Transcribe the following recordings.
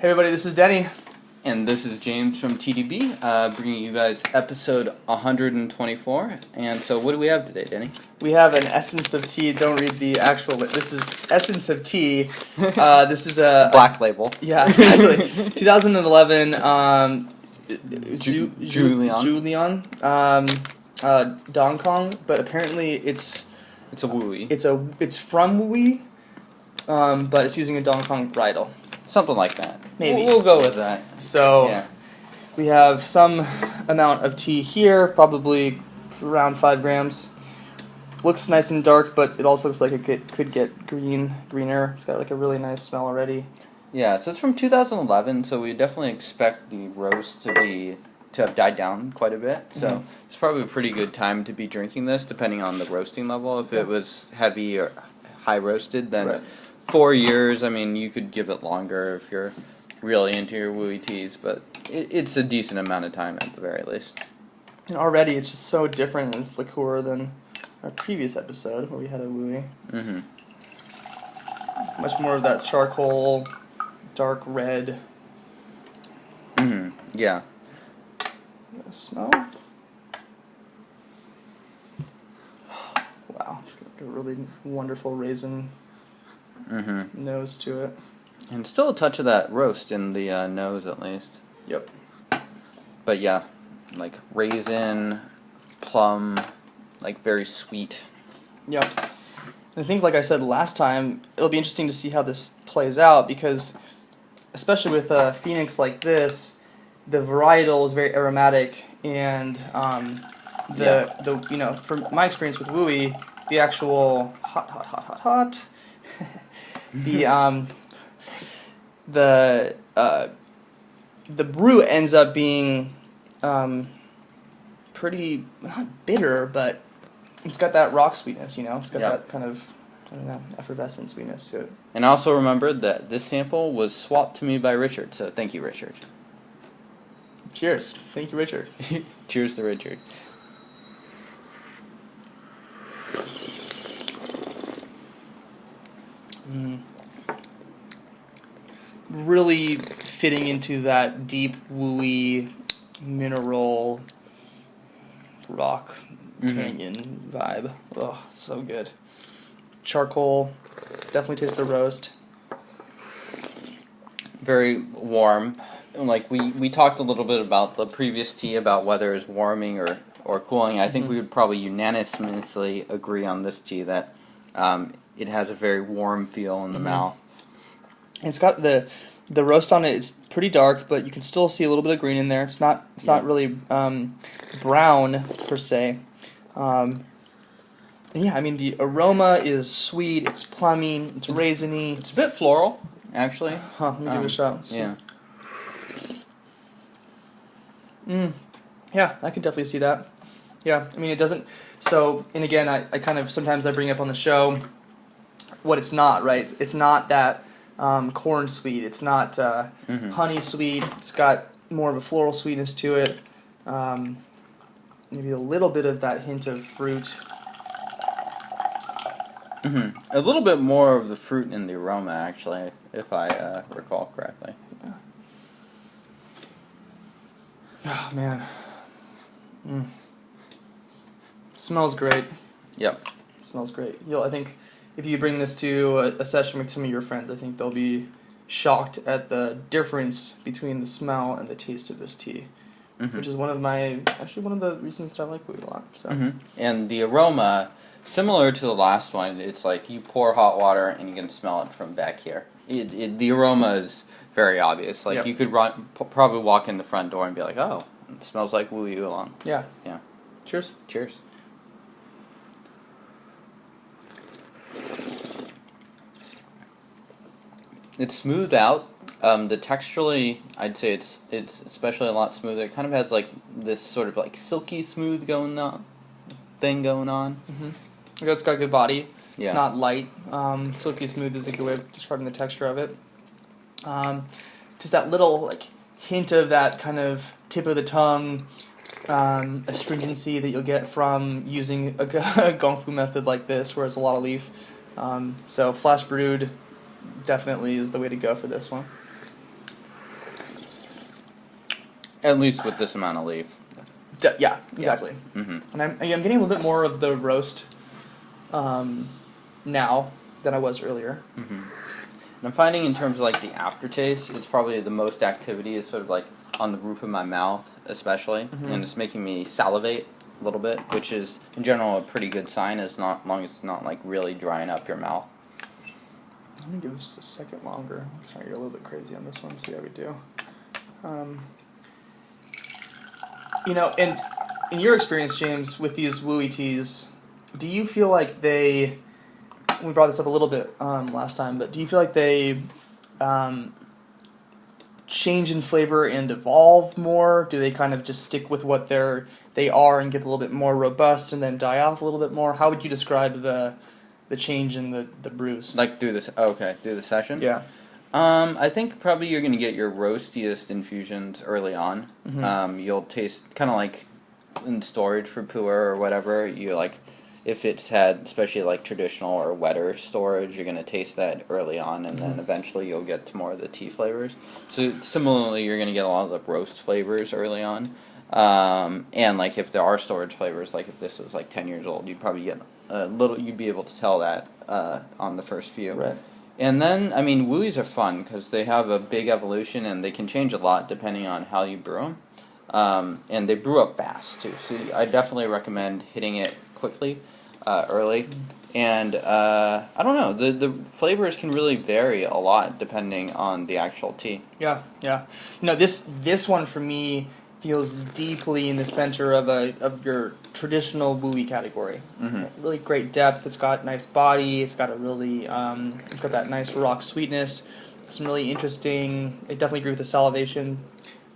Hey everybody, this is Denny. And this is James from TDB, bringing you guys episode 124. And so what do we have today, Denny? We have an Essence of Tea. Don't read the actual... This is Essence of Tea. This is a... Black label. Yeah, exactly. 2011, Zhulian. Dancong, but apparently it's a Wooey. It's from Wooey, but it's using a Dancong bridle. Something like that. Maybe. We'll go with that. So, yeah. We have some amount of tea here, probably around 5 grams. Looks nice and dark, but it also looks like it could get greener. It's got like a really nice smell already. Yeah, so it's from 2011, so we definitely expect the roast to have died down quite a bit. So it's probably a pretty good time to be drinking this, depending on the roasting level. If it was heavy or high roasted, then... Right. 4 years, I mean, you could give it longer if you're really into your Wooey teas, but it's a decent amount of time at the very least. And already it's just so different in its liqueur than our previous episode where we had a Wooey. Mm-hmm. Much more of that charcoal, dark red. Mm-hmm. Yeah. Smell? Wow, it's got a really wonderful raisin nose to it. And still a touch of that roast in the nose, at least. Yep. But yeah, like raisin, plum, like very sweet. Yep. And I think, like I said last time, it'll be interesting to see how this plays out because, especially with a Phoenix like this, the varietal is very aromatic, and the from my experience with Wooey, the actual hot. The brew ends up being pretty, not bitter, but it's got that rock sweetness, It's got that kind of, I don't know, effervescent sweetness to it. And I also remembered that this sample was swapped to me by Richard, so thank you, Richard. Cheers. Thank you, Richard. Cheers to Richard. Really fitting into that deep, wooey, mineral, rock, canyon vibe. Oh, so good. Charcoal. Definitely taste the roast. Very warm. Like we talked a little bit about the previous tea about whether it's warming or cooling. I think we would probably unanimously agree on this tea that it has a very warm feel in the mouth. And it's got the roast on it. It's pretty dark, but you can still see a little bit of green in there. It's not really brown per se. Yeah, I mean the aroma is sweet. It's plummy. It's raisiny. It's a bit floral, actually. Let me give it a shot. Yeah. Yeah, I can definitely see that. Yeah, I mean it doesn't. So, and again, I kind of sometimes I bring up on the show what it's not, right? It's not that corn sweet. It's not honey sweet. It's got more of a floral sweetness to it. Maybe a little bit of that hint of fruit. A little bit more of the fruit in the aroma, actually, if I recall correctly. Oh, man. Smells great. Yep. Smells great. I think if you bring this to a session with some of your friends, I think they'll be shocked at the difference between the smell and the taste of this tea, which is one of the reasons that I like Wooey a lot. So. And the aroma, similar to the last one, it's like you pour hot water and you can smell it from back here. The aroma is very obvious. Like you could probably walk in the front door and be like, oh, it smells like Wooey Oolong. Yeah. Yeah. Cheers. Cheers. It's smooth out. The texturally, I'd say it's especially a lot smoother. It kind of has like this sort of like silky smooth thing going on. It's got good body. Yeah. It's not light. Silky smooth is a good way of describing the texture of it. Just that little like hint of that kind of tip of the tongue, astringency that you'll get from using a gongfu method like this, where it's a lot of leaf. So flash brewed definitely is the way to go for this one. At least with this amount of leaf. Yeah, exactly. Mm-hmm. And I'm getting a little bit more of the roast now than I was earlier. Mm-hmm. And I'm finding in terms of like the aftertaste, it's probably the most activity is sort of like on the roof of my mouth, especially, and it's making me salivate a little bit, which is in general a pretty good sign, as long as it's not like really drying up your mouth. Let me give this just a second longer. I'm trying to get a little bit crazy on this one. See how we do. In your experience, James, with these Wooey teas, do you feel like they? We brought this up a little bit last time, but do you feel like they change in flavor and evolve more? Do they kind of just stick with what they are and get a little bit more robust and then die off a little bit more? How would you describe the change in the brews? Like through the session? Yeah. I think probably you're going to get your roastiest infusions early on. Mm-hmm. You'll taste kind of like in storage for puer or whatever. You like, if it's had especially like traditional or wetter storage, you're going to taste that early on, and then eventually you'll get to more of the tea flavors. So similarly, you're going to get a lot of the roast flavors early on. And like if there are storage flavors, like if this was like 10 years old, you'd probably get you'd be able to tell that on the first few. Right. And then, I mean, Wooeys are fun because they have a big evolution and they can change a lot depending on how you brew them. And they brew up fast, too. So I definitely recommend hitting it quickly, early. And, I don't know, the flavors can really vary a lot depending on the actual tea. Yeah. No, this one for me feels deeply in the center of your traditional Wooey category. Mm-hmm. Really great depth. It's got nice body. It's got a really it's got that nice rock sweetness. Some really interesting. I definitely agree with the salivation.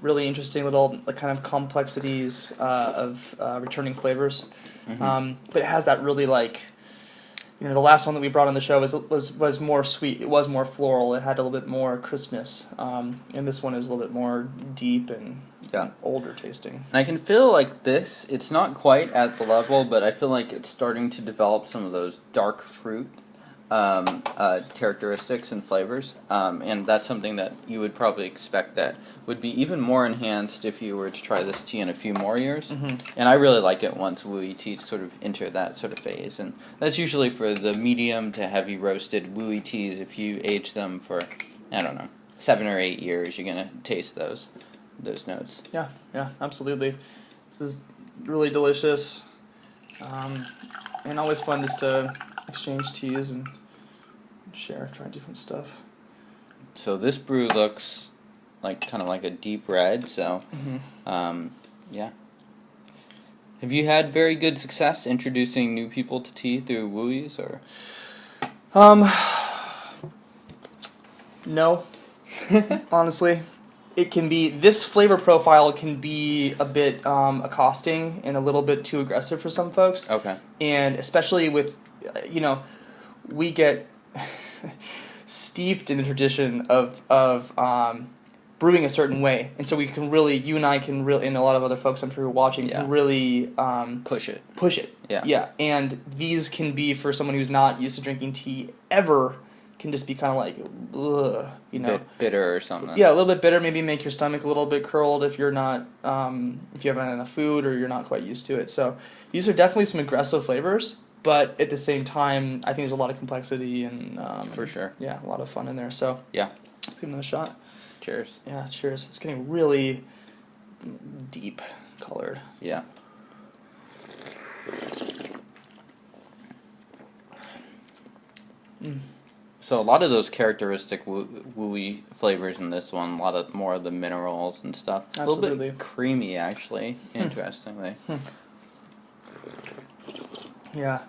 Really interesting little kind of complexities of returning flavors. Mm-hmm. But it has that really the last one that we brought on the show was more sweet. It was more floral. It had a little bit more crispness. And this one is a little bit more deep and older tasting. And I can feel like this, it's not quite at the level, but I feel like it's starting to develop some of those dark fruit characteristics and flavors. And that's something that you would probably expect that would be even more enhanced if you were to try this tea in a few more years. Mm-hmm. And I really like it once Wooey teas sort of enter that sort of phase. And that's usually for the medium to heavy roasted Wooey teas. If you age them for, 7 or 8 years, you're going to taste those notes. Yeah, absolutely. This is really delicious. And always fun just to exchange teas and try different stuff. So this brew looks kind of like a deep red, so yeah. Have you had very good success introducing new people to tea through Wooeys, or? No. Honestly. It can be, this flavor profile can be a bit accosting and a little bit too aggressive for some folks. Okay. And especially with, we get steeped in the tradition of brewing a certain way. And so we can really, you and I can really, and a lot of other folks I'm sure who are watching, can really push it. Yeah. And these can be, for someone who's not used to drinking tea ever, can just be kind of like, ugh, Bit bitter or something. Yeah, a little bit bitter. Maybe make your stomach a little bit curled if you're not, if you haven't had enough food or you're not quite used to it. So these are definitely some aggressive flavors, but at the same time, I think there's a lot of complexity and for sure. Yeah, a lot of fun in there. So yeah, let's give another shot. Cheers. Yeah, cheers. It's getting really deep colored. Yeah. So a lot of those characteristic Wooey flavors in this one, a lot of more of the minerals and stuff. Absolutely. A little bit creamy, actually, interestingly. Yeah,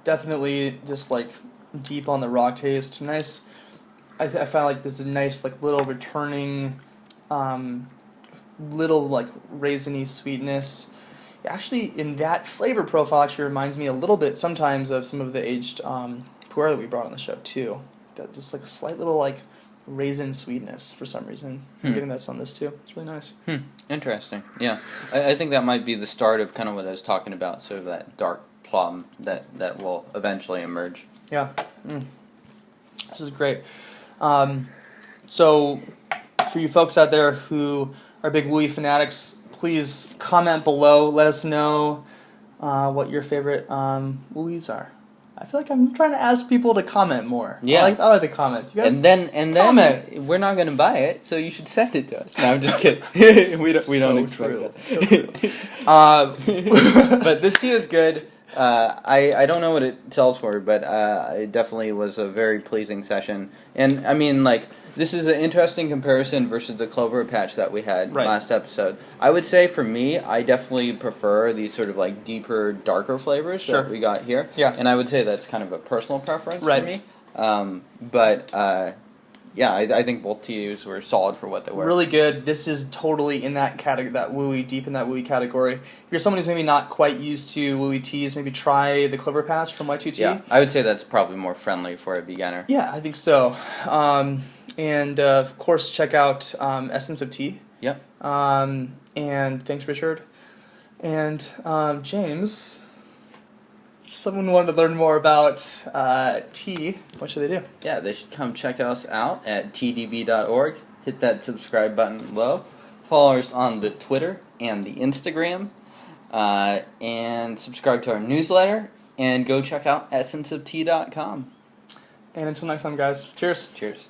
definitely just deep on the rock taste. Nice. I found like this is a nice little returning, little raisiny sweetness. Actually, in that flavor profile, actually reminds me a little bit sometimes of some of the aged puer that we brought on the show too. That just a slight little raisin sweetness for some reason. I'm getting that on this too. It's really nice. Interesting. Yeah, I think that might be the start of kind of what I was talking about, sort of that dark plum that will eventually emerge. Yeah. This is great. So, for you folks out there who our big Wooey fanatics, please comment below. Let us know what your favorite Wooeys are. I feel like I'm trying to ask people to comment more. Yeah. I like the comments. You guys And then comment. we're not going to buy it, so you should send it to us. No, I'm just kidding. we don't expect true. that. So true. But this tea is good. I don't know what it sells for, but it definitely was a very pleasing session. And I mean, like, this is an interesting comparison versus the Clover Patch that we had last episode. I would say for me, I definitely prefer these sort of like deeper, darker flavors that we got here. Yeah. And I would say that's kind of a personal preference Right. for me. Yeah, I think both teas were solid for what they were. Really good. This is totally in that category, that Wooey, deep in that Wooey category. If you're someone who's maybe not quite used to Wooey teas, maybe try the Clover Patch from Y2T. Yeah, I would say that's probably more friendly for a beginner. Yeah, I think so. And of course, check out Essence of Tea. Yep. And thanks, Richard. And James, if someone wanted to learn more about tea, what should they do? Yeah, they should come check us out at tdb.org. Hit that subscribe button below. Follow us on the Twitter and the Instagram. And subscribe to our newsletter. And go check out essenceoftea.com. And until next time, guys, cheers. Cheers.